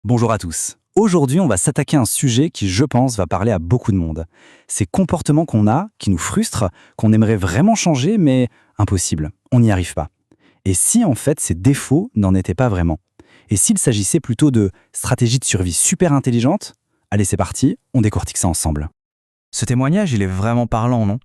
Bonjour à tous. Aujourd'hui, on va s'attaquer à un sujet qui, je pense, va parler à beaucoup de monde. Ces comportements qu'on a, qui nous frustrent, qu'on aimerait vraiment changer, mais impossible, on n'y arrive pas. Et si, en fait, ces défauts n'en étaient pas vraiment? Et s'il s'agissait plutôt de stratégies de survie super intelligentes? Allez, c'est parti, on décortique ça ensemble. Ce témoignage, il est vraiment parlant, non?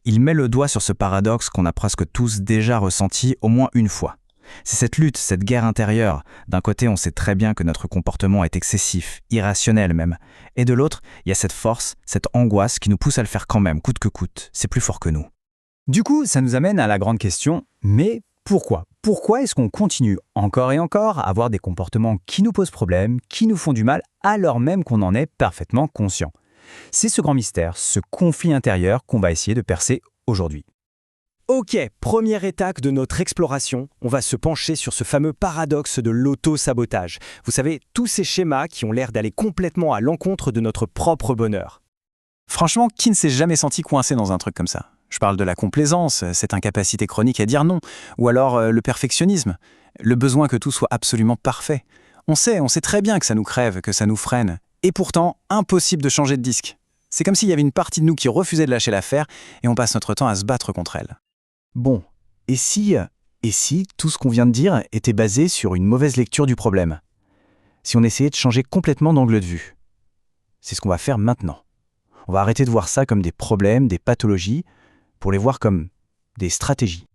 Il met le doigt sur ce paradoxe qu'on a presque tous déjà ressenti au moins une fois. C'est cette lutte, cette guerre intérieure. D'un côté, on sait très bien que notre comportement est excessif, irrationnel même. Et de l'autre, il y a cette force, cette angoisse qui nous pousse à le faire quand même, coûte que coûte. C'est plus fort que nous. Du coup, ça nous amène à la grande question, mais pourquoi? Pourquoi est-ce qu'on continue encore et encore à avoir des comportements qui nous posent problème, qui nous font du mal, alors même qu'on en est parfaitement conscient? C'est ce grand mystère, ce conflit intérieur qu'on va essayer de percer aujourd'hui. Ok, première étape de notre exploration, on va se pencher sur ce fameux paradoxe de l'auto-sabotage. Vous savez, tous ces schémas qui ont l'air d'aller complètement à l'encontre de notre propre bonheur. Franchement, qui ne s'est jamais senti coincé dans un truc comme ça? Je parle de la complaisance, cette incapacité chronique à dire non, ou alors le perfectionnisme, le besoin que tout soit absolument parfait. On sait très bien que ça nous crève, que ça nous freine, et pourtant, impossible de changer de disque. C'est comme s'il y avait une partie de nous qui refusait de lâcher l'affaire, et on passe notre temps à se battre contre elle. Bon, et si tout ce qu'on vient de dire était basé sur une mauvaise lecture du problème? Si on essayait de changer complètement d'angle de vue? C'est ce qu'on va faire maintenant. On va arrêter de voir ça comme des problèmes, des pathologies, pour les voir comme des stratégies.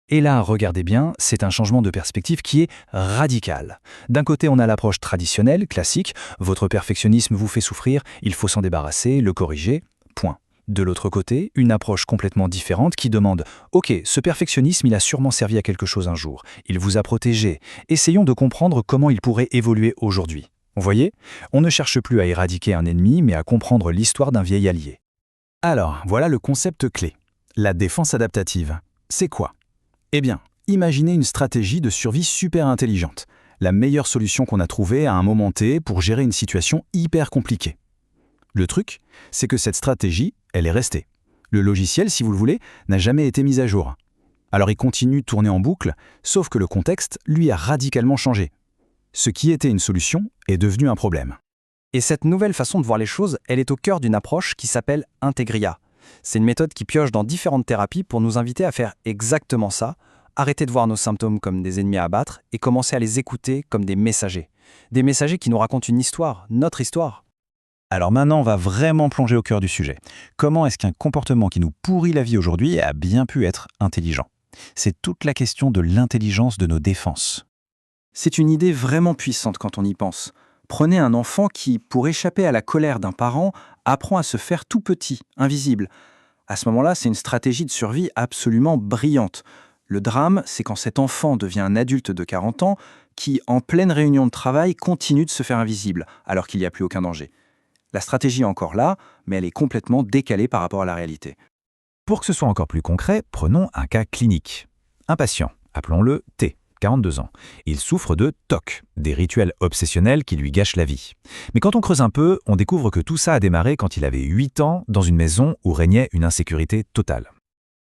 Et là, regardez bien, c'est un changement de perspective qui est radical. D'un côté, on a l'approche traditionnelle, classique, votre perfectionnisme vous fait souffrir, il faut s'en débarrasser, le corriger, point. De l'autre côté, une approche complètement différente qui demande « Ok, ce perfectionnisme, il a sûrement servi à quelque chose un jour, il vous a protégé, essayons de comprendre comment il pourrait évoluer aujourd'hui. » Vous voyez, on ne cherche plus à éradiquer un ennemi, mais à comprendre l'histoire d'un vieil allié. Alors, voilà le concept clé. La défense adaptative. C'est quoi? Eh bien, imaginez une stratégie de survie super intelligente. La meilleure solution qu'on a trouvée à un moment T pour gérer une situation hyper compliquée. Le truc, c'est que cette stratégie, elle est restée. Le logiciel, si vous le voulez, n'a jamais été mis à jour. Alors il continue de tourner en boucle, sauf que le contexte, lui, a radicalement changé. Ce qui était une solution est devenu un problème. Et cette nouvelle façon de voir les choses, elle est au cœur d'une approche qui s'appelle Integria. C'est une méthode qui pioche dans différentes thérapies pour nous inviter à faire exactement ça, arrêter de voir nos symptômes comme des ennemis à abattre et commencer à les écouter comme des messagers. Des messagers qui nous racontent une histoire, notre histoire. Alors maintenant, on va vraiment plonger au cœur du sujet. Comment est-ce qu'un comportement qui nous pourrit la vie aujourd'hui a bien pu être intelligent? C'est toute la question de l'intelligence de nos défenses. C'est une idée vraiment puissante quand on y pense. Prenez un enfant qui, pour échapper à la colère d'un parent, apprend à se faire tout petit, invisible. À ce moment-là, c'est une stratégie de survie absolument brillante. Le drame, c'est quand cet enfant devient un adulte de 40 ans qui, en pleine réunion de travail, continue de se faire invisible, alors qu'il n'y a plus aucun danger. La stratégie est encore là, mais elle est complètement décalée par rapport à la réalité. Pour que ce soit encore plus concret, prenons un cas clinique. Un patient, appelons-le T, 42 ans. Il souffre de TOC, des rituels obsessionnels qui lui gâchent la vie. Mais quand on creuse un peu, on découvre que tout ça a démarré quand il avait 8 ans, dans une maison où régnait une insécurité totale.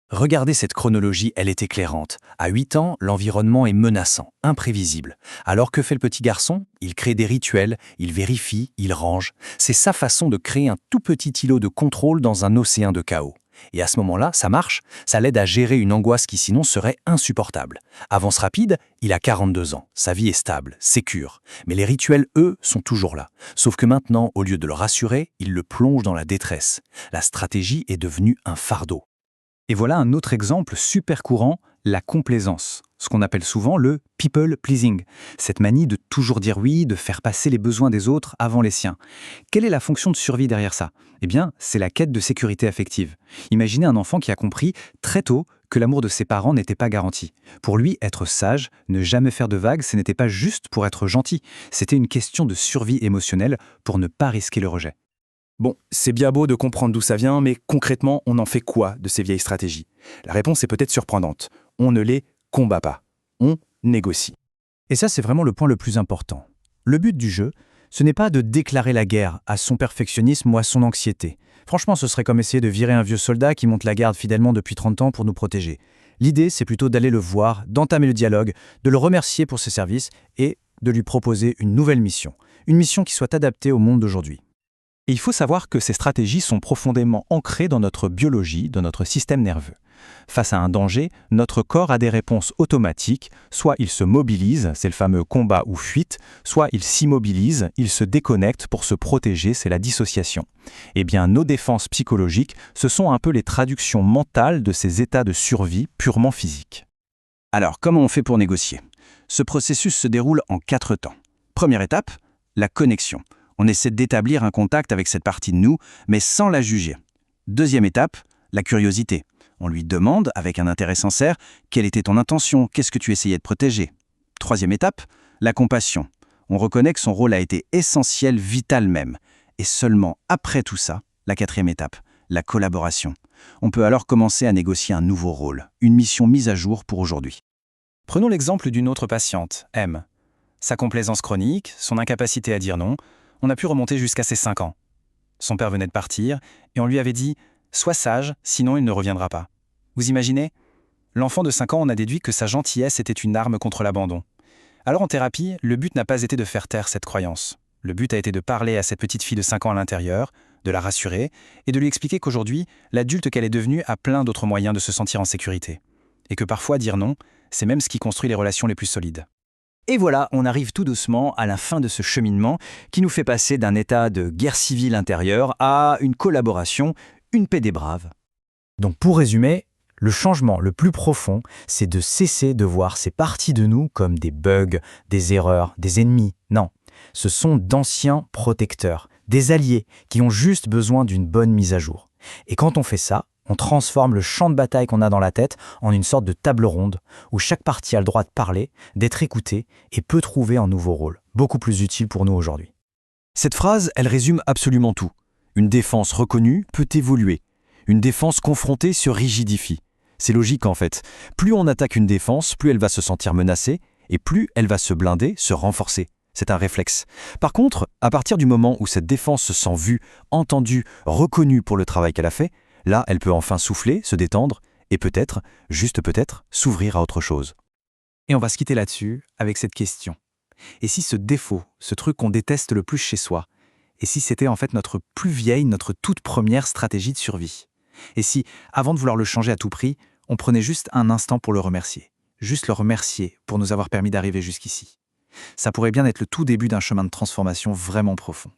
Regardez cette chronologie, elle est éclairante. À 8 ans, l'environnement est menaçant, imprévisible. Alors que fait le petit garçon? Il crée des rituels, il vérifie, il range. C'est sa façon de créer un tout petit îlot de contrôle dans un océan de chaos. Et à ce moment-là, ça marche, ça l'aide à gérer une angoisse qui sinon serait insupportable. Avance rapide, il a 42 ans, sa vie est stable, sécure. Mais les rituels, eux, sont toujours là. Sauf que maintenant, au lieu de le rassurer, il le plonge dans la détresse. La stratégie est devenue un fardeau. Et voilà un autre exemple super courant, la complaisance. Ce qu'on appelle souvent le people pleasing. Cette manie de toujours dire oui, de faire passer les besoins des autres avant les siens. Quelle est la fonction de survie derrière ça? Eh bien, c'est la quête de sécurité affective. Imaginez un enfant qui a compris très tôt que l'amour de ses parents n'était pas garanti. Pour lui, être sage, ne jamais faire de vagues, ce n'était pas juste pour être gentil. C'était une question de survie émotionnelle pour ne pas risquer le rejet. Bon, c'est bien beau de comprendre d'où ça vient, mais concrètement, on en fait quoi de ces vieilles stratégies? La réponse est peut-être surprenante. On ne les combat pas. On négocie. Et ça, c'est vraiment le point le plus important. Le but du jeu, ce n'est pas de déclarer la guerre à son perfectionnisme ou à son anxiété. Franchement, ce serait comme essayer de virer un vieux soldat qui monte la garde fidèlement depuis 30 ans pour nous protéger. L'idée, c'est plutôt d'aller le voir, d'entamer le dialogue, de le remercier pour ses services et de lui proposer une nouvelle mission. Une mission qui soit adaptée au monde d'aujourd'hui. Et il faut savoir que ces stratégies sont profondément ancrées dans notre biologie, dans notre système nerveux. Face à un danger, notre corps a des réponses automatiques, soit il se mobilise, c'est le fameux combat ou fuite, soit il s'immobilise, il se déconnecte pour se protéger, c'est la dissociation. Eh bien, nos défenses psychologiques, ce sont un peu les traductions mentales de ces états de survie purement physiques. Alors, comment on fait pour négocier? Ce processus se déroule en 4 temps. Première étape, la connexion. On essaie d'établir un contact avec cette partie de nous, mais sans la juger. Deuxième étape, la curiosité. On lui demande, avec un intérêt sincère, quelle était ton intention, qu'est-ce que tu essayais de protéger. Troisième étape, la compassion. On reconnaît que son rôle a été essentiel, vital même. Et seulement après tout ça, la quatrième étape, la collaboration. On peut alors commencer à négocier un nouveau rôle, une mission mise à jour pour aujourd'hui. Prenons l'exemple d'une autre patiente, M. Sa complaisance chronique, son incapacité à dire non, on a pu remonter jusqu'à ses 5 ans. Son père venait de partir et on lui avait dit « Sois sage, sinon il ne reviendra pas ». Vous imaginez? L'enfant de 5 ans en a déduit que sa gentillesse était une arme contre l'abandon. Alors en thérapie, le but n'a pas été de faire taire cette croyance. Le but a été de parler à cette petite fille de 5 ans à l'intérieur, de la rassurer et de lui expliquer qu'aujourd'hui, l'adulte qu'elle est devenue a plein d'autres moyens de se sentir en sécurité. Et que parfois dire non, c'est même ce qui construit les relations les plus solides. Et voilà, on arrive tout doucement à la fin de ce cheminement qui nous fait passer d'un état de guerre civile intérieure à une collaboration, une paix des braves. Donc pour résumer, le changement le plus profond, c'est de cesser de voir ces parties de nous comme des bugs, des erreurs, des ennemis. Non, ce sont d'anciens protecteurs, des alliés qui ont juste besoin d'une bonne mise à jour. Et quand on fait ça, on transforme le champ de bataille qu'on a dans la tête en une sorte de table ronde où chaque partie a le droit de parler, d'être écoutée et peut trouver un nouveau rôle, beaucoup plus utile pour nous aujourd'hui. Cette phrase, elle résume absolument tout. Une défense reconnue peut évoluer. Une défense confrontée se rigidifie. C'est logique en fait. Plus on attaque une défense, plus elle va se sentir menacée et plus elle va se blinder, se renforcer. C'est un réflexe. Par contre, à partir du moment où cette défense se sent vue, entendue, reconnue pour le travail qu'elle a fait, là, elle peut enfin souffler, se détendre et peut-être, juste peut-être, s'ouvrir à autre chose. Et on va se quitter là-dessus avec cette question. Et si ce défaut, ce truc qu'on déteste le plus chez soi, et si c'était en fait notre plus vieille, notre toute première stratégie de survie? Et si, avant de vouloir le changer à tout prix, on prenait juste un instant pour le remercier? Juste le remercier pour nous avoir permis d'arriver jusqu'ici. Ça pourrait bien être le tout début d'un chemin de transformation vraiment profond.